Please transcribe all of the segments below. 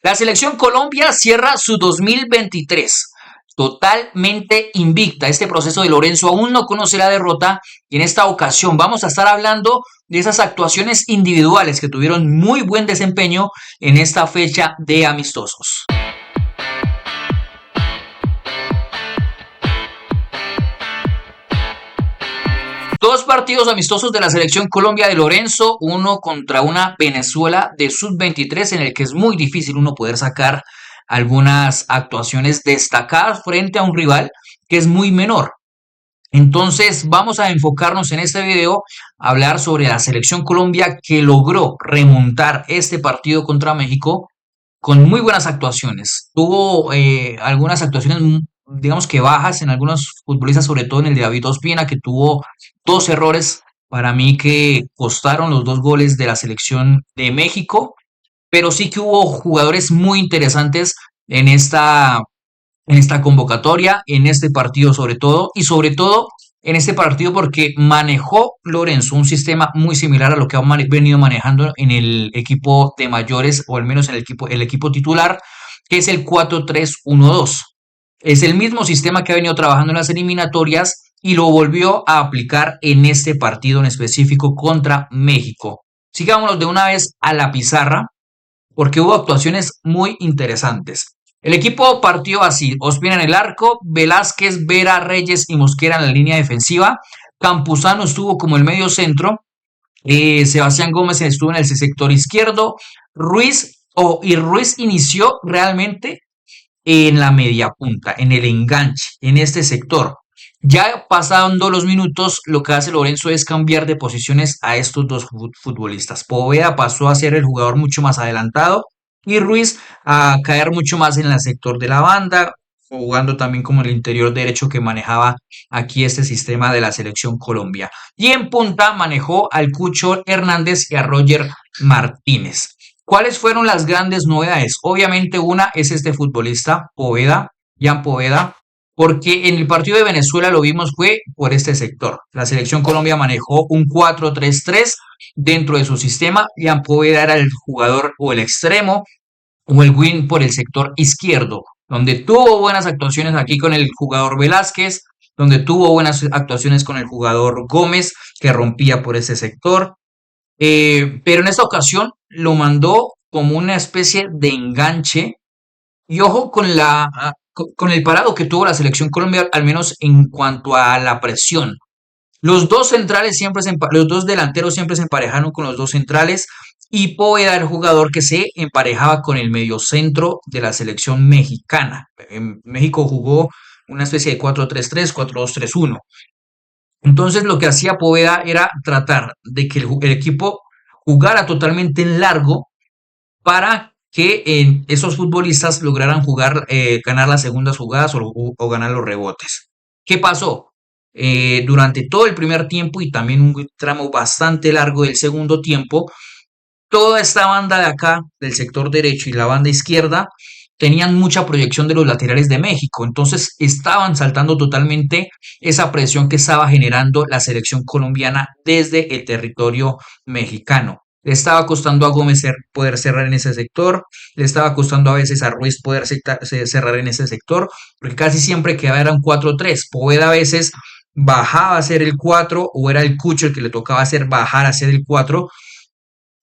La selección Colombia cierra su 2023 totalmente invicta. Este proceso de Lorenzo aún no conoce la derrota y en esta ocasión vamos a estar hablando de esas actuaciones individuales que tuvieron muy buen desempeño en esta fecha de amistosos. Dos partidos amistosos de la selección Colombia de Lorenzo, uno contra una Venezuela de sub-23 en el que es muy difícil uno poder sacar algunas actuaciones destacadas frente a un rival que es muy menor. Entonces vamos a enfocarnos en este video a hablar sobre la selección Colombia que logró remontar este partido contra México con muy buenas actuaciones. Tuvo algunas actuaciones, digamos que bajas en algunos futbolistas, sobre todo en el de David Ospina, que tuvo dos errores para mí que costaron los dos goles de la selección de México, pero sí que hubo jugadores muy interesantes en esta convocatoria, en este partido sobre todo en este partido porque manejó Lorenzo un sistema muy similar a lo que ha venido manejando en el equipo de mayores, o al menos en el equipo titular, que es el 4-3-1-2. Es el mismo sistema que ha venido trabajando en las eliminatorias y lo volvió a aplicar en este partido en específico contra México. Sigámonos de una vez a la pizarra porque hubo actuaciones muy interesantes. El equipo partió así: Ospina en el arco, Velázquez, Vera, Reyes y Mosquera en la línea defensiva, Campuzano estuvo como el medio centro, Sebastián Gómez estuvo en el sector izquierdo, y Ruiz inició realmente en la media punta, en el enganche, en este sector. Ya pasando los minutos, lo que hace Lorenzo es cambiar de posiciones a estos dos futbolistas. Poveda pasó a ser el jugador mucho más adelantado y Ruiz a caer mucho más en el sector de la banda, jugando también como el interior derecho que manejaba aquí este sistema de la selección Colombia. Y en punta manejó al Cucho Hernández y a Roger Martínez. ¿Cuáles fueron las grandes novedades? Obviamente una es este futbolista, Poveda, Jan Poveda, porque en el partido de Venezuela lo vimos fue por este sector. La selección Colombia manejó un 4-3-3 dentro de su sistema. Jan Poveda era el jugador o el extremo o el wing por el sector izquierdo, donde tuvo buenas actuaciones aquí con el jugador Velázquez, donde tuvo buenas actuaciones con el jugador Gómez, que rompía por ese sector. Pero en esta ocasión lo mandó como una especie de enganche. Y ojo con con el parado que tuvo la selección Colombia, al menos en cuanto a la presión. Los dos delanteros siempre se emparejaron con los dos centrales y Poveda era el jugador que se emparejaba con el mediocentro de la selección mexicana. En México jugó una especie de 4-3-3, 4-2-3-1. Entonces lo que hacía Poveda era tratar de que el equipo jugara totalmente en largo para que esos futbolistas lograran ganar las segundas jugadas o ganar los rebotes. ¿Qué pasó? Durante todo el primer tiempo y también un tramo bastante largo del segundo tiempo, toda esta banda de acá, del sector derecho y la banda izquierda, tenían mucha proyección de los laterales de México. Entonces estaban saltando totalmente esa presión que estaba generando la selección colombiana desde el territorio mexicano. Le estaba costando a Gómez poder cerrar en ese sector, le estaba costando a veces a Ruiz poder cerrar en ese sector, porque casi siempre que era un 4-3. Poveda a veces bajaba a ser el 4 o era el Cucho el que le tocaba hacer bajar a ser el 4,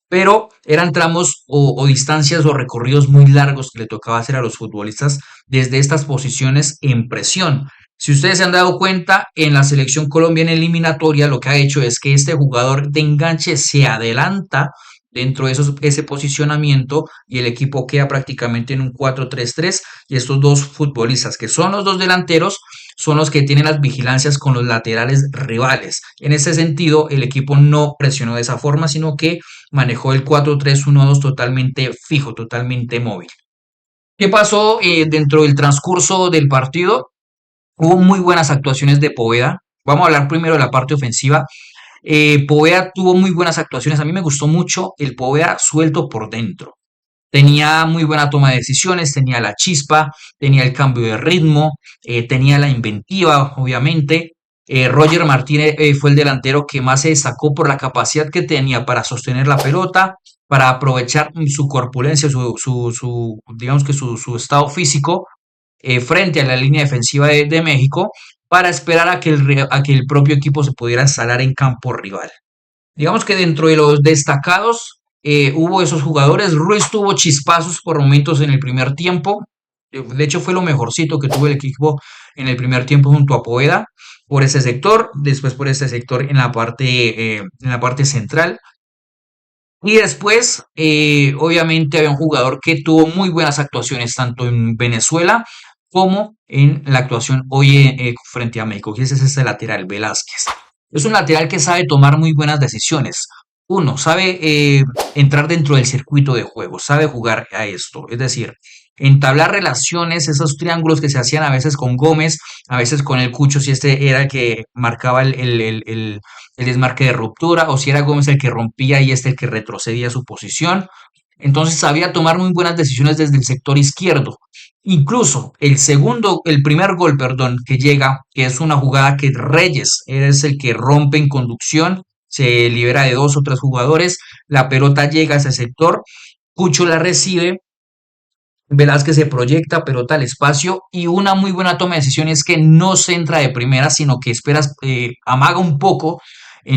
pero eran tramos o distancias o recorridos muy largos que le tocaba hacer a los futbolistas desde estas posiciones en presión. Si ustedes se han dado cuenta, en la selección Colombia en eliminatoria lo que ha hecho es que este jugador de enganche se adelanta dentro de ese posicionamiento y el equipo queda prácticamente en un 4-3-3 y estos dos futbolistas que son los dos delanteros son los que tienen las vigilancias con los laterales rivales. En ese sentido, el equipo no presionó de esa forma, sino que manejó el 4-3-1-2 totalmente fijo, totalmente móvil. ¿Qué pasó dentro del transcurso del partido? Hubo muy buenas actuaciones de Poveda. Vamos a hablar primero de la parte ofensiva. Poveda tuvo muy buenas actuaciones. A mí me gustó mucho el Poveda suelto por dentro. Tenía muy buena toma de decisiones, tenía la chispa, tenía el cambio de ritmo, tenía la inventiva, obviamente. Roger Martínez fue el delantero que más se destacó por la capacidad que tenía para sostener la pelota, para aprovechar su corpulencia, digamos que su estado físico frente a la línea defensiva de México para esperar a que el propio equipo se pudiera instalar en campo rival. Digamos que dentro de los destacados hubo esos jugadores. Ruiz tuvo chispazos por momentos en el primer tiempo. De hecho, fue lo mejorcito que tuvo el equipo en el primer tiempo junto a Poveda por ese sector, después por ese sector en la parte central. Y después, obviamente, había un jugador que tuvo muy buenas actuaciones tanto en Venezuela como en la actuación hoy frente a México, que es ese lateral, Velázquez. Es un lateral que sabe tomar muy buenas decisiones. Uno, sabe entrar dentro del circuito de juego, sabe jugar a esto. Es decir, entablar relaciones, esos triángulos que se hacían a veces con Gómez, a veces con el Cucho, si este era el que marcaba el desmarque de ruptura, o si era Gómez el que rompía y este el que retrocedía su posición. Entonces sabía tomar muy buenas decisiones desde el sector izquierdo. Incluso el primer gol, perdón, que llega, que es una jugada que Reyes es el que rompe en conducción, se libera de dos o tres jugadores, la pelota llega a ese sector, Cucho la recibe, Velázquez se proyecta, pelota al espacio y una muy buena toma de decisión es que no se entra de primera, sino que esperas, amaga un poco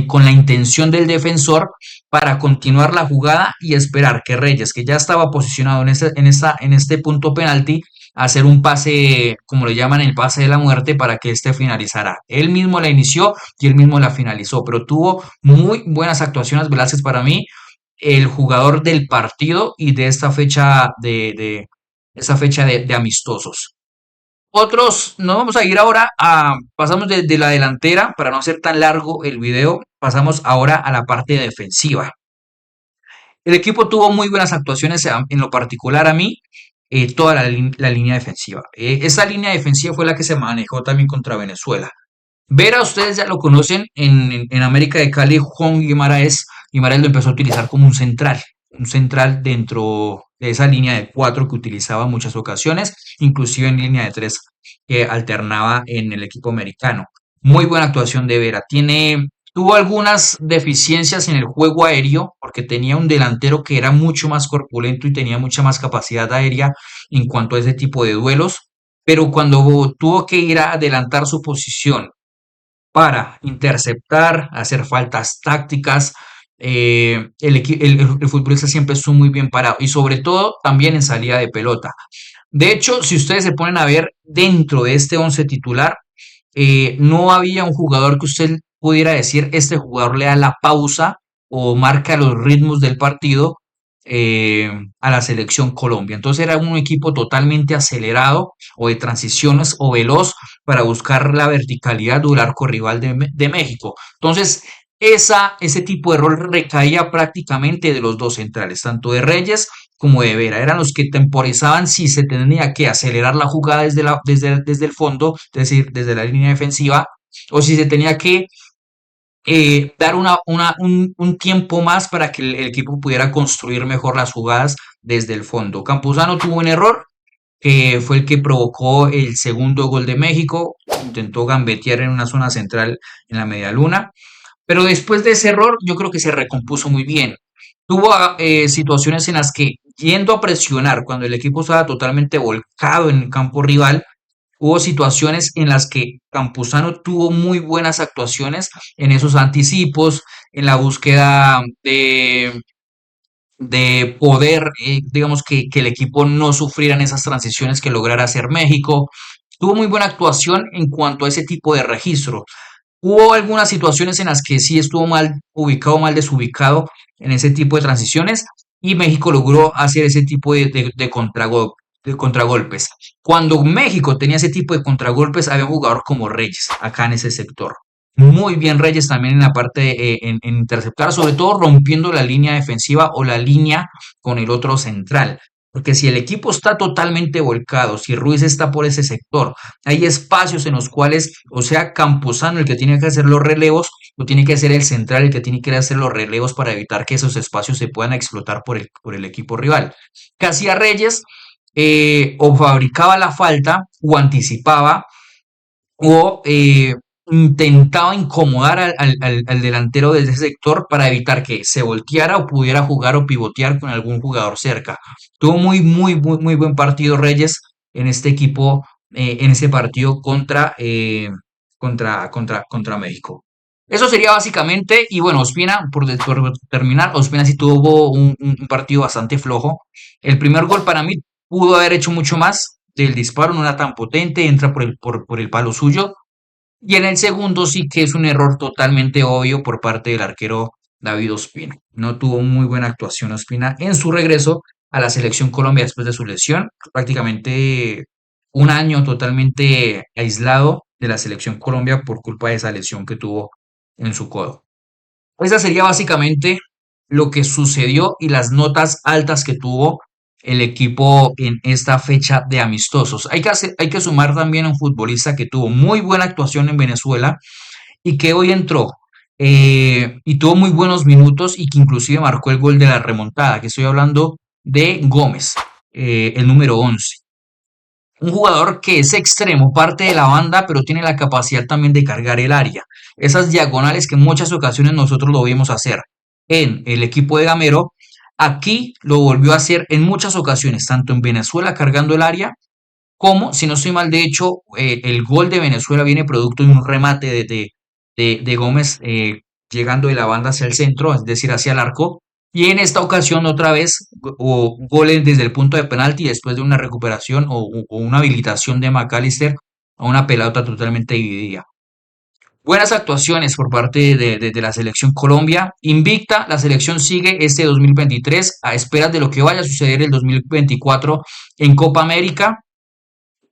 con la intención del defensor para continuar la jugada y esperar que Reyes, que ya estaba posicionado en este punto penalti, hacer un pase, como le llaman, el pase de la muerte para que este finalizara. Él mismo la inició y él mismo la finalizó, pero tuvo muy buenas actuaciones Velázquez para mí, el jugador del partido y de esta fecha de amistosos. Otros, nos vamos a ir ahora pasamos de la delantera, para no hacer tan largo el video, pasamos ahora a la parte defensiva. El equipo tuvo muy buenas actuaciones, en lo particular a mí, toda la línea defensiva. Esa línea defensiva fue la que se manejó también contra Venezuela. Vera, ustedes ya lo conocen, en América de Cali, Juan Guimaraes lo empezó a utilizar como un central dentro de esa línea de cuatro que utilizaba en muchas ocasiones, inclusive en línea de tres que alternaba en el equipo americano. Muy buena actuación de Vera. Tuvo algunas deficiencias en el juego aéreo, porque tenía un delantero que era mucho más corpulento y tenía mucha más capacidad aérea en cuanto a ese tipo de duelos, pero cuando tuvo que ir a adelantar su posición para interceptar, hacer faltas tácticas. El futbolista siempre estuvo muy bien parado y sobre todo también en salida de pelota. De hecho, si ustedes se ponen a ver dentro de este 11 titular, no había un jugador que usted pudiera decir, este jugador le da la pausa o marca los ritmos del partido a la selección Colombia. Entonces era un equipo totalmente acelerado o de transiciones o veloz para buscar la verticalidad del arco rival de México. Entonces, ese tipo de rol recaía prácticamente de los dos centrales, tanto de Reyes como de Vera. Eran los que temporizaban si se tenía que acelerar la jugada desde el fondo, es decir, desde la línea defensiva, o si se tenía que dar un tiempo más para que el equipo pudiera construir mejor las jugadas desde el fondo. Campuzano tuvo un error, que fue el que provocó el segundo gol de México. Intentó gambetear en una zona central en la media luna. Pero después de ese error, yo creo que se recompuso muy bien. Tuvo situaciones en las que, yendo a presionar, cuando el equipo estaba totalmente volcado en el campo rival, hubo situaciones en las que Campuzano tuvo muy buenas actuaciones en esos anticipos, en la búsqueda de poder, digamos que el equipo no sufriera en esas transiciones que lograra hacer México. Tuvo muy buena actuación en cuanto a ese tipo de registro. Hubo algunas situaciones en las que sí estuvo mal ubicado, mal desubicado en ese tipo de transiciones y México logró hacer ese tipo de contragolpes. Cuando México tenía ese tipo de contragolpes, había un jugador como Reyes acá en ese sector. Muy bien Reyes también en la parte en interceptar, sobre todo rompiendo la línea defensiva o la línea con el otro central. Porque si el equipo está totalmente volcado, si Ruiz está por ese sector, hay espacios en los cuales, o sea, Campuzano el que tiene que hacer los relevos, o tiene que ser el central el que tiene que hacer los relevos para evitar que esos espacios se puedan explotar por el equipo rival. Casi a Reyes o fabricaba la falta o anticipaba o intentaba incomodar al delantero desde ese sector para evitar que se volteara o pudiera jugar o pivotear con algún jugador cerca. Tuvo muy buen partido Reyes en este equipo, en ese partido contra México. Eso sería básicamente, y bueno, Ospina, por terminar, Ospina sí tuvo un partido bastante flojo. El primer gol para mí pudo haber hecho mucho más del disparo, no era tan potente, entra por el palo suyo, y en el segundo sí que es un error totalmente obvio por parte del arquero David Ospina. No tuvo muy buena actuación Ospina en su regreso a la selección Colombia después de su lesión. Prácticamente un año totalmente aislado de la selección Colombia por culpa de esa lesión que tuvo en su codo. Esa sería básicamente lo que sucedió y las notas altas que tuvo el equipo en esta fecha de amistosos. Hay que sumar también a un futbolista que tuvo muy buena actuación en Venezuela y que hoy entró y tuvo muy buenos minutos y que inclusive marcó el gol de la remontada, que estoy hablando de Gómez, el número 11. Un jugador que es extremo, parte de la banda, pero tiene la capacidad también de cargar el área. Esas diagonales que en muchas ocasiones nosotros lo vimos hacer en el equipo de Gamero, aquí lo volvió a hacer en muchas ocasiones, tanto en Venezuela cargando el área, como, si no estoy mal, de hecho, el gol de Venezuela viene producto de un remate de Gómez llegando de la banda hacia el centro, es decir, hacia el arco. Y en esta ocasión otra vez goles desde el punto de penalti después de una recuperación o una habilitación de McAllister a una pelota totalmente dividida. Buenas actuaciones por parte de la selección Colombia. Invicta, la selección sigue este 2023 a esperas de lo que vaya a suceder el 2024 en Copa América,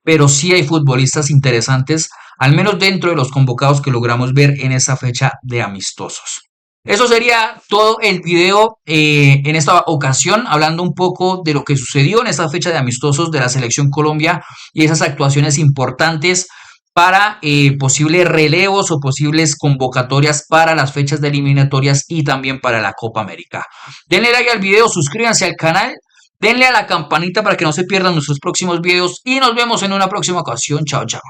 pero sí hay futbolistas interesantes, al menos dentro de los convocados que logramos ver en esa fecha de amistosos. Eso sería todo el video en esta ocasión, hablando un poco de lo que sucedió en esta fecha de amistosos de la selección Colombia y esas actuaciones importantes para posibles relevos o posibles convocatorias para las fechas de eliminatorias y también para la Copa América. Denle like al video, suscríbanse al canal. Denle a la campanita para que no se pierdan nuestros próximos videos y nos vemos en una próxima ocasión. Chao, chao.